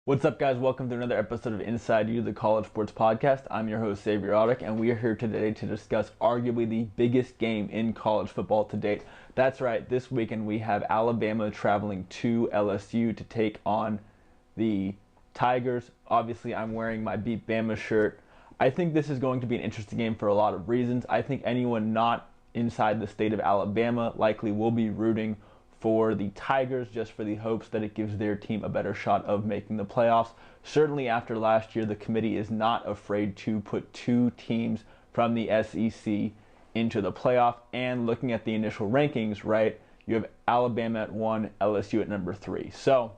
What's up, guys? Welcome to another episode of Inside You, the College Sports Podcast. I'm your host, Xavier Audick, and we are here today to discuss arguably the biggest game in college football to date. That's right, this weekend we have Alabama traveling to LSU to take on the Tigers. Obviously, I'm wearing my Beat Bama shirt. I think this is going to be an interesting game for a lot of reasons. I think anyone not inside the state of Alabama likely will be rooting for the Tigers just for the hopes that it gives their team a better shot of making the playoffs. Certainly after last year, the committee is not afraid to put two teams from the SEC into the playoff. And looking at the initial rankings, right, you have Alabama at 1, LSU at number 3. So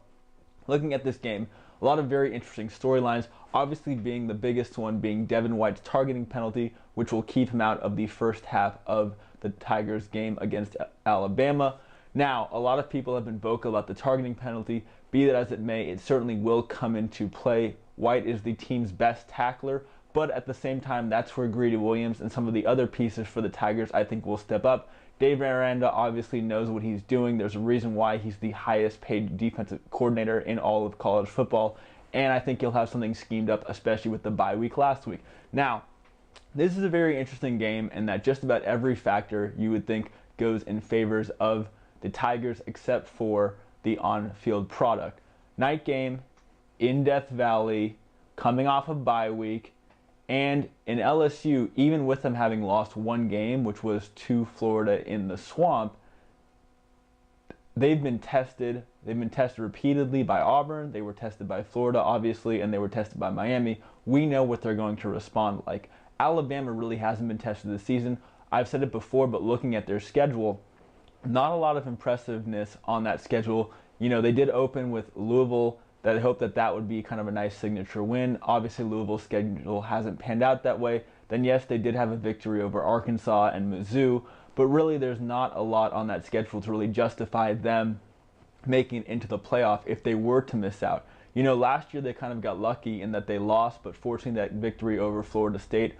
looking at this game, a lot of very interesting storylines, obviously being the biggest one being Devin White's targeting penalty, which will keep him out of the first half of the Tigers game against Alabama. Now, a lot of people have been vocal about the targeting penalty. Be that as it may, it certainly will come into play. White is the team's best tackler, but at the same time, that's where Greedy Williams and some of the other pieces for the Tigers, I think, will step up. Dave Aranda obviously knows what he's doing. There's a reason why he's the highest paid defensive coordinator in all of college football, and I think he'll have something schemed up, especially with the bye week last week. Now, this is a very interesting game in that just about every factor you would think goes in favors of the Tigers except for the on-field product. Night game in Death Valley, coming off a bye week, and in LSU, even with them having lost one game, which was to Florida in the Swamp, they've been tested. They've been tested repeatedly by Auburn. They were tested by Florida, obviously, and they were tested by Miami. We know what they're going to respond like. Alabama really hasn't been tested this season. I've said it before, but looking at their schedule, not a lot of impressiveness on that schedule. You know, they did open with Louisville. That I hope that would be kind of a nice signature win. Obviously, Louisville's schedule hasn't panned out that way. Then, yes, they did have a victory over Arkansas and Mizzou, but really there's not a lot on that schedule to really justify them making it into the playoff if they were to miss out. You know, last year they kind of got lucky in that they lost, but fortunately that victory over Florida State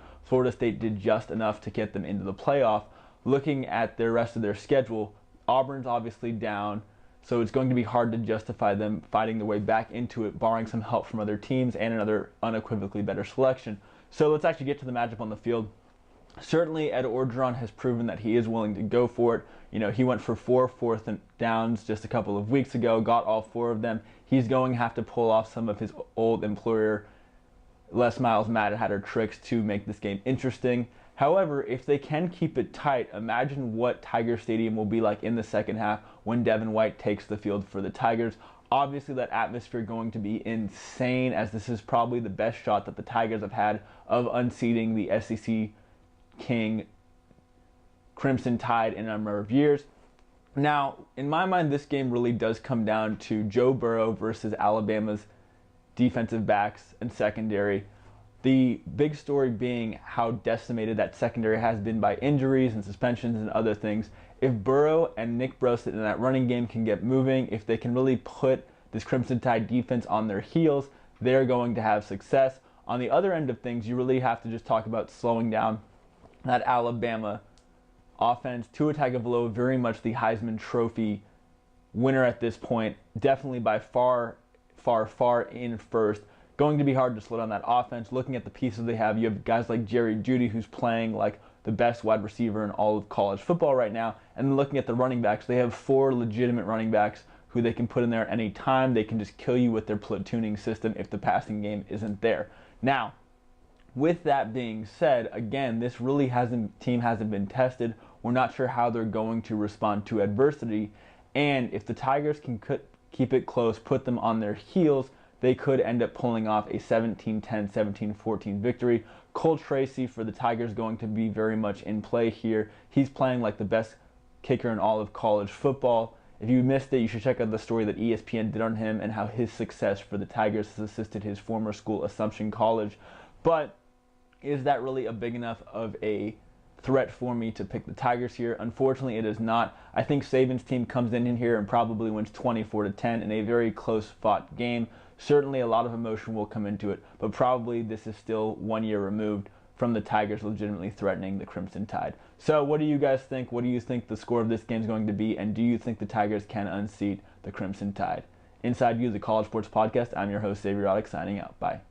did just enough to get them into the playoff. Looking at the rest of their schedule, Auburn's obviously down, so it's going to be hard to justify them fighting their way back into it, barring some help from other teams and another unequivocally better selection. So let's actually get to the matchup on the field. Certainly, Ed Orgeron has proven that he is willing to go for it. You know, he went for 4 fourth downs just a couple of weeks ago, got all 4 of them. He's going to have to pull off some of his old employer, Les Miles Mad Hatter tricks to make this game interesting. However, if they can keep it tight, imagine what Tiger Stadium will be like in the second half when Devin White takes the field for the Tigers. Obviously, that atmosphere going to be insane, as this is probably the best shot that the Tigers have had of unseating the SEC King Crimson Tide in a number of years. Now, in my mind, this game really does come down to Joe Burrow versus Alabama's defensive backs and secondary. The big story being how decimated that secondary has been by injuries and suspensions and other things. If Burrow and Nick Saban in that running game can get moving, if they can really put this Crimson Tide defense on their heels, they're going to have success. On the other end of things, you really have to just talk about slowing down that Alabama offense. Tua Tagovailoa, very much the Heisman Trophy winner at this point, definitely by far in first. Going to be hard to slow down that offense. Looking at the pieces they have, you have guys like Jerry Jeudy, who's playing like the best wide receiver in all of college football right now. And then looking at the running backs, they have 4 legitimate running backs who they can put in there at any time. They can just kill you with their platooning system if the passing game isn't there. Now, with that being said, again, this really team hasn't been tested. We're not sure how they're going to respond to adversity. And if the Tigers can keep it close, put them on their heels, they could end up pulling off a 17-10, 17-14 victory. Cole Tracy for the Tigers going to be very much in play here. He's playing like the best kicker in all of college football. If you missed it, you should check out the story that ESPN did on him and how his success for the Tigers has assisted his former school, Assumption College. But is that really a big enough of a threat for me to pick the Tigers here? Unfortunately, it is not. I think Saban's team comes in here and probably wins 24-10 in a very close-fought game. Certainly a lot of emotion will come into it, but probably this is still 1 year removed from the Tigers legitimately threatening the Crimson Tide. So what do you guys think? What do you think the score of this game is going to be? And do you think the Tigers can unseat the Crimson Tide? Inside View, the College Sports Podcast. I'm your host, Xavier Audick, signing out. Bye.